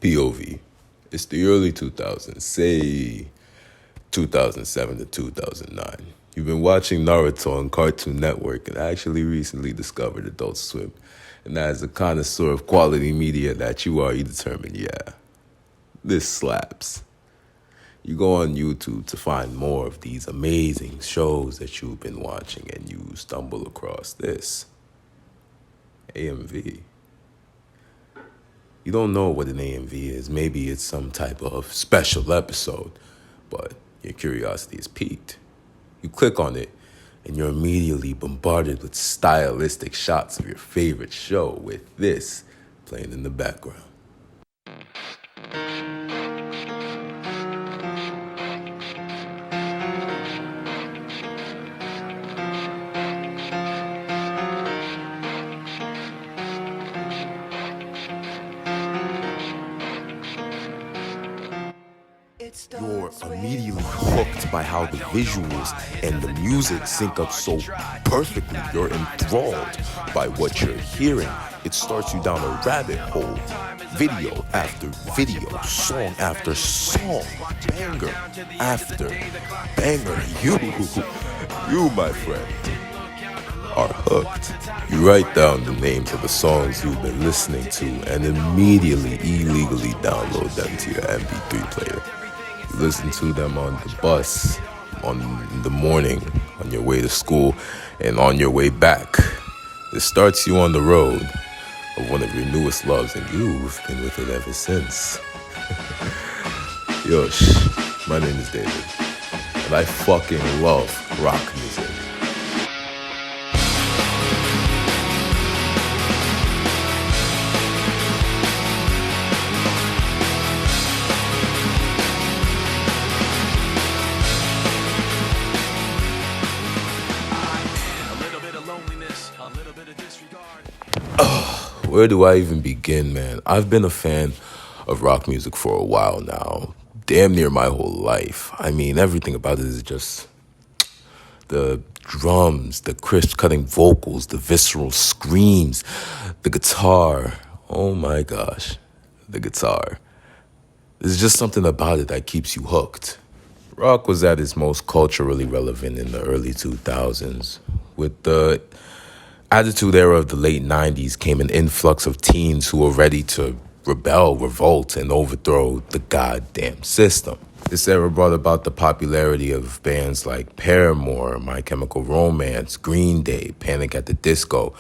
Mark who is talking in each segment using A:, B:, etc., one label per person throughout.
A: POV. It's the early 2000s, say 2007 to 2009. You've been watching Naruto on Cartoon Network and actually recently discovered Adult Swim. And as a connoisseur of quality media that you are, you determine, yeah, this slaps. You go on YouTube to find more of these amazing shows that you've been watching and you stumble across this. AMV. You don't know what an AMV is. Maybe it's some type of special episode, but your curiosity is piqued. You click on it, and you're immediately bombarded with stylistic shots of your favorite show with this playing in the background. You're immediately hooked by how the visuals and the music sync up so perfectly. You're enthralled by what you're hearing. It starts you down a rabbit hole. Video after video, song after song, banger after banger. You, my friend, are hooked. You write down the names of the songs you've been listening to and immediately illegally download them to your MP3 player. You listen to them on the bus, in the morning, on your way to school, and on your way back. It starts you on the road of one of your newest loves, and you've been with it ever since. Yosh, my name is David, and I fucking love rock music. Where do I even begin, man? I've been a fan of rock music for a while now, damn near my whole life. I mean, everything about it is just the drums, the crisp cutting vocals, the visceral screams, the guitar. Oh my gosh, the guitar. There's just something about it that keeps you hooked. Rock was at its most culturally relevant in the early 2000s. With the Attitude Era of the late 90s came an influx of teens who were ready to rebel, revolt, and overthrow the goddamn system. This era brought about the popularity of bands like Paramore, My Chemical Romance, Green Day, Panic at the Disco,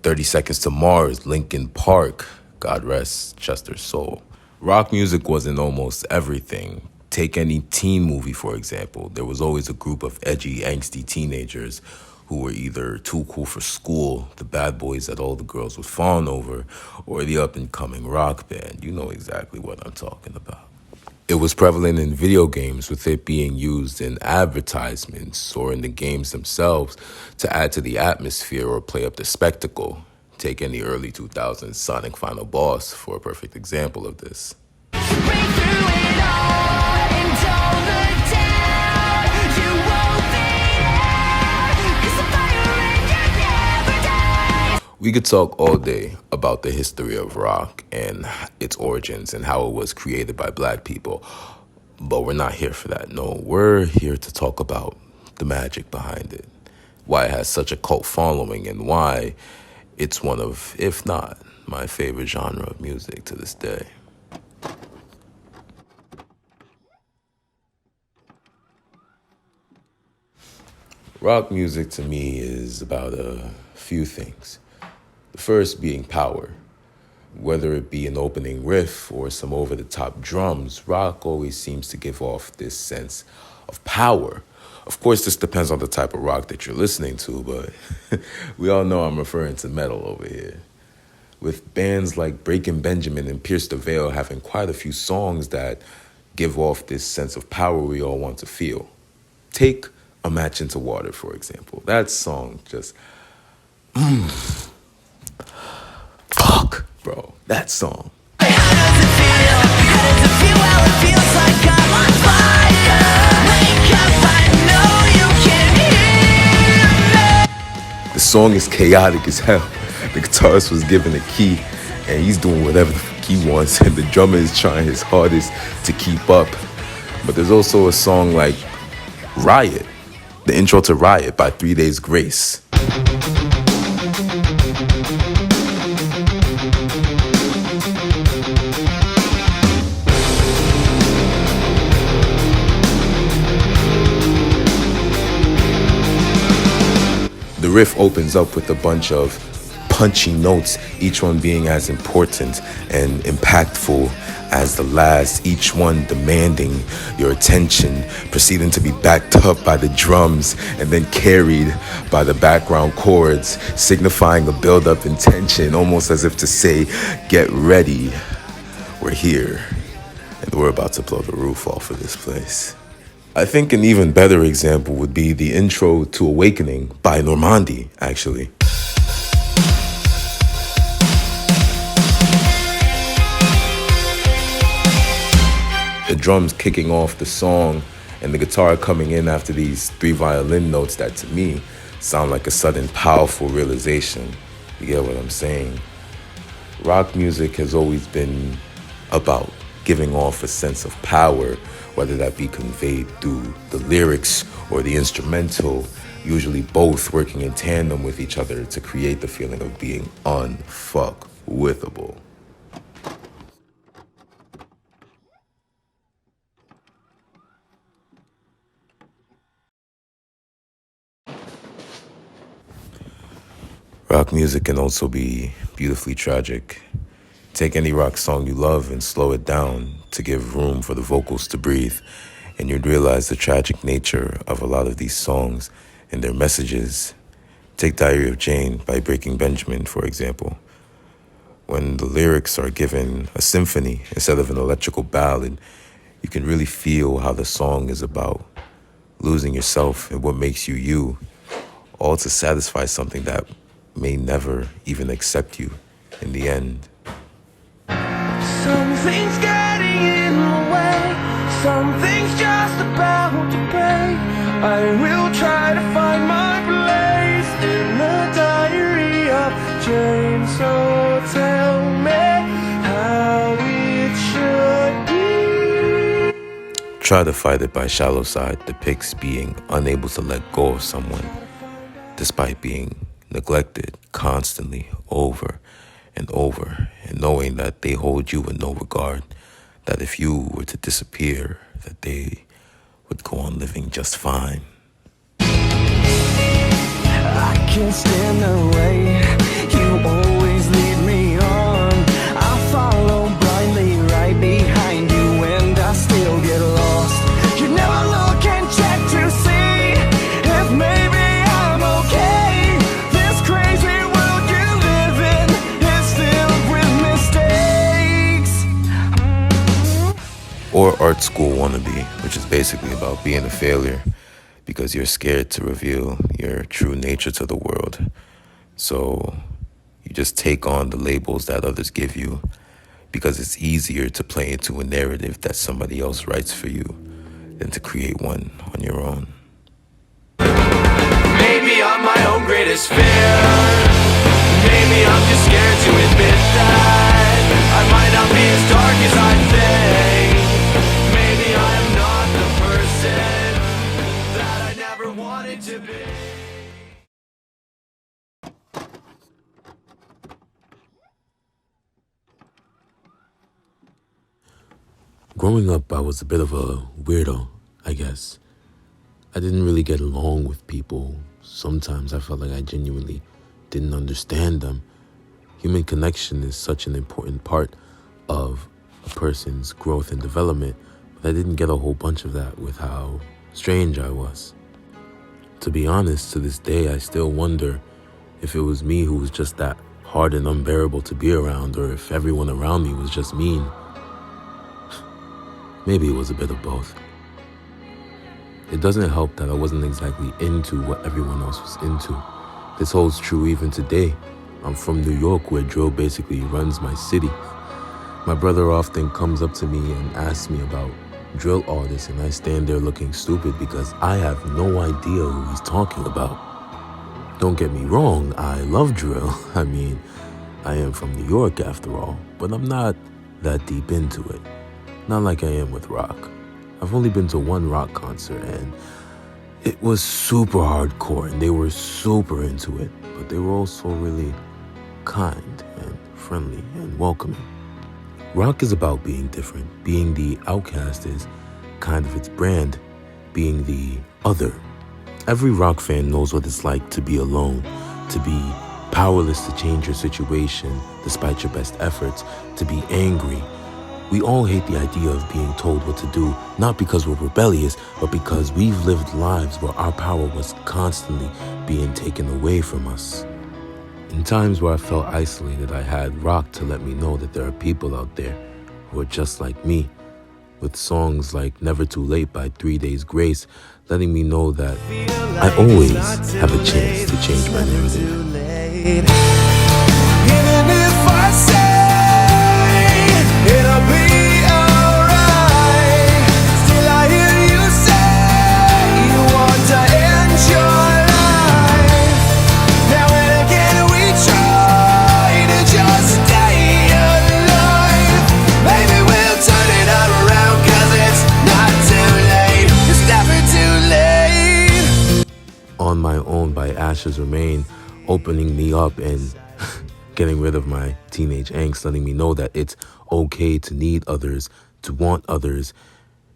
A: 30 Seconds to Mars, Linkin Park, God rest Chester's soul. Rock music was in almost everything. Take any teen movie, for example. There was always a group of edgy, angsty teenagers who were either too cool for school, the bad boys that all the girls would fawn over, or the up-and-coming rock band. You know exactly what I'm talking about. It was prevalent in video games, with it being used in advertisements or in the games themselves to add to the atmosphere or play up the spectacle. Take any early 2000s Sonic Final Boss for a perfect example of this. We could talk all day about the history of rock and its origins and how it was created by black people, but we're not here for that. No, we're here to talk about the magic behind it, why it has such a cult following, and why it's one of, if not, my favorite genre of music to this day. Rock music to me is about a few things. The first being power. Whether it be an opening riff or some over-the-top drums, rock always seems to give off this sense of power. Of course, this depends on the type of rock that you're listening to, but we all know I'm referring to metal over here. With bands like Breaking Benjamin and Pierce the Veil having quite a few songs that give off this sense of power we all want to feel. Take A Match into Water, for example. That song just... Fuck, bro, that song. How does it feel? How does it feel? Well, it feels like I'm on fire. Wake up, I know you can hear me. The song is chaotic as hell. The guitarist was given a key, and he's doing whatever the he wants, and the drummer is trying his hardest to keep up. But there's also a song like Riot, the intro to Riot by 3 Days Grace. The riff opens up with a bunch of punchy notes, each one being as important and impactful as the last, each one demanding your attention, proceeding to be backed up by the drums and then carried by the background chords, signifying a build-up in tension, almost as if to say, get ready, we're here, and we're about to blow the roof off of this place. I think an even better example would be the intro to Awakening by Normandie, actually. The drums kicking off the song and the guitar coming in after these 3 violin notes that to me sound like a sudden powerful realization. You get what I'm saying? Rock music has always been about giving off a sense of power, whether that be conveyed through the lyrics or the instrumental, usually both working in tandem with each other to create the feeling of being unfuckwithable. Rock music can also be beautifully tragic. Take any rock song you love and slow it down to give room for the vocals to breathe, and you'd realize the tragic nature of a lot of these songs and their messages. Take Diary of Jane by Breaking Benjamin, for example. When the lyrics are given a symphony instead of an electrical ballad, you can really feel how the song is about losing yourself and what makes you you, all to satisfy something that may never even accept you in the end.
B: Something's getting in the way, something's just about to break. I will try to find my place in the diary of Jane. So tell me how it should be.
A: Try to Fight It by Shallow Side depicts being unable to let go of someone despite being neglected constantly over and over, and knowing that they hold you in no regard, that if you were to disappear, that they would go on living just fine.
B: I can't stand the way you always lead me on. I follow blindly right behind you, and I still get lost. You never look and check to see if maybe I'm okay. This crazy world you live in is filled with mistakes.
A: Or Art School Wannabe, which is basically about being a failure because you're scared to reveal your true nature to the world. So you just take on the labels that others give you because it's easier to play into a narrative that somebody else writes for you than to create one on your own.
B: Maybe I'm my own greatest fear. Maybe I'm just scared to admit that I might not be as dark as I think. Maybe I'm not the person that I never wanted to be.
A: Growing up, I was a bit of a weirdo, I guess. I didn't really get along with people. Sometimes I felt like I genuinely didn't understand them. Human connection is such an important part of a person's growth and development, but I didn't get a whole bunch of that with how strange I was. To be honest, to this day, I still wonder if it was me who was just that hard and unbearable to be around, or if everyone around me was just mean. Maybe it was a bit of both. It doesn't help that I wasn't exactly into what everyone else was into. This holds true even today. I'm from New York, where drill basically runs my city. My brother often comes up to me and asks me about drill artists, and I stand there looking stupid because I have no idea who he's talking about. Don't get me wrong, I love drill. I mean, I am from New York after all, but I'm not that deep into it. Not like I am with rock. I've only been to one rock concert and it was super hardcore and they were super into it, but they were also really kind and friendly and welcoming. Rock is about being different. Being the outcast is kind of its brand. Being the other. Every rock fan knows what it's like to be alone, to be powerless to change your situation despite your best efforts, to be angry. We all hate the idea of being told what to do, not because we're rebellious, but because we've lived lives where our power was constantly being taken away from us. In times where I felt isolated, I had rock to let me know that there are people out there who are just like me, with songs like Never Too Late by 3 Days Grace, letting me know that I always have a chance to change my narrative.
B: Even if I say it'll be alright, still I hear you say you want to end your life. Now and again we try to just stay alive. Maybe we'll turn it all around, 'cause it's not too late. It's never too late.
A: On My Own by Ashes Remain, opening me up and getting rid of my teenage angst, letting me know that it's okay to need others, to want others,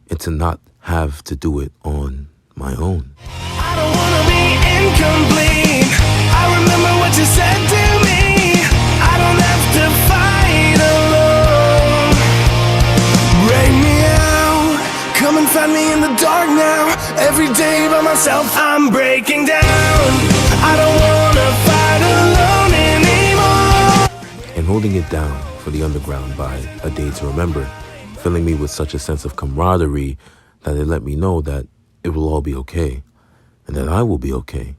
A: and to not have to do it on my own.
B: I don't wanna be incomplete. I remember what you said to me. I don't have to fight alone. Break me out. Come and find me in the dark now. Every day by myself I'm breaking down. I don't wanna fight alone anymore.
A: And Holding It Down for the Underground by A Day to Remember, filling me with such a sense of camaraderie that it let me know that it will all be okay and that I will be okay.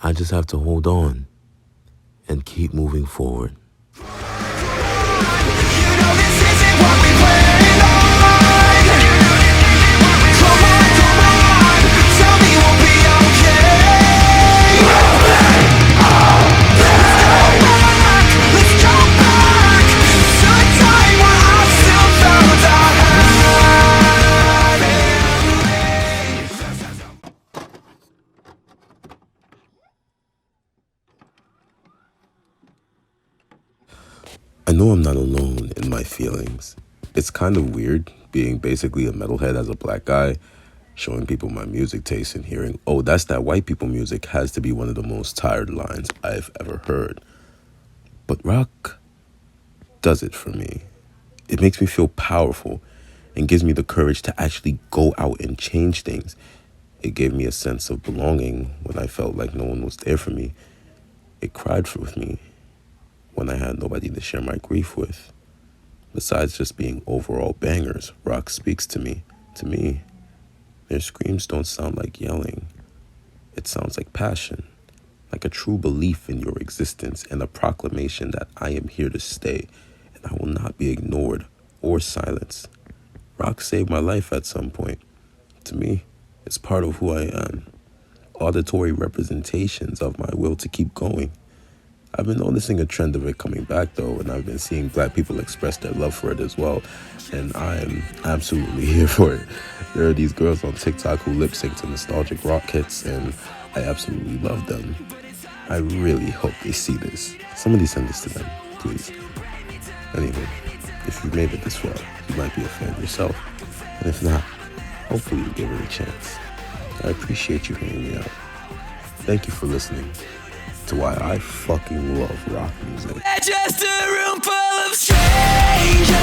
A: I just have to hold on and keep moving forward.
B: You know this isn't what we planned on. Come on, tell me we'll be okay. Let's go back to a time where I still felt I had it.
A: I know I'm not alone in my feelings. It's kind of weird being basically a metalhead as a black guy, showing people my music taste and hearing, oh, that's that white people music, has to be one of the most tired lines I've ever heard. But rock does it for me. It makes me feel powerful and gives me the courage to actually go out and change things. It gave me a sense of belonging when I felt like no one was there for me. It cried with me when I had nobody to share my grief with. Besides just being overall bangers, rock speaks to me. To me, their screams don't sound like yelling. It sounds like passion, like a true belief in your existence and a proclamation that I am here to stay and I will not be ignored or silenced. Rock saved my life at some point. To me, it's part of who I am. Auditory representations of my will to keep going. I've been noticing a trend of it coming back though, and I've been seeing black people express their love for it as well, and I am absolutely here for it. There are these girls on TikTok who lip sync to nostalgic rock hits, and I absolutely love them. I really hope they see this. Somebody send this to them, please. Anyway, if you've made it this far, you might be a fan yourself, and if not, hopefully you give it a chance. I appreciate you hearing me out. Thank you for listening to why I fucking love rock music.
B: Just a room full of strangers.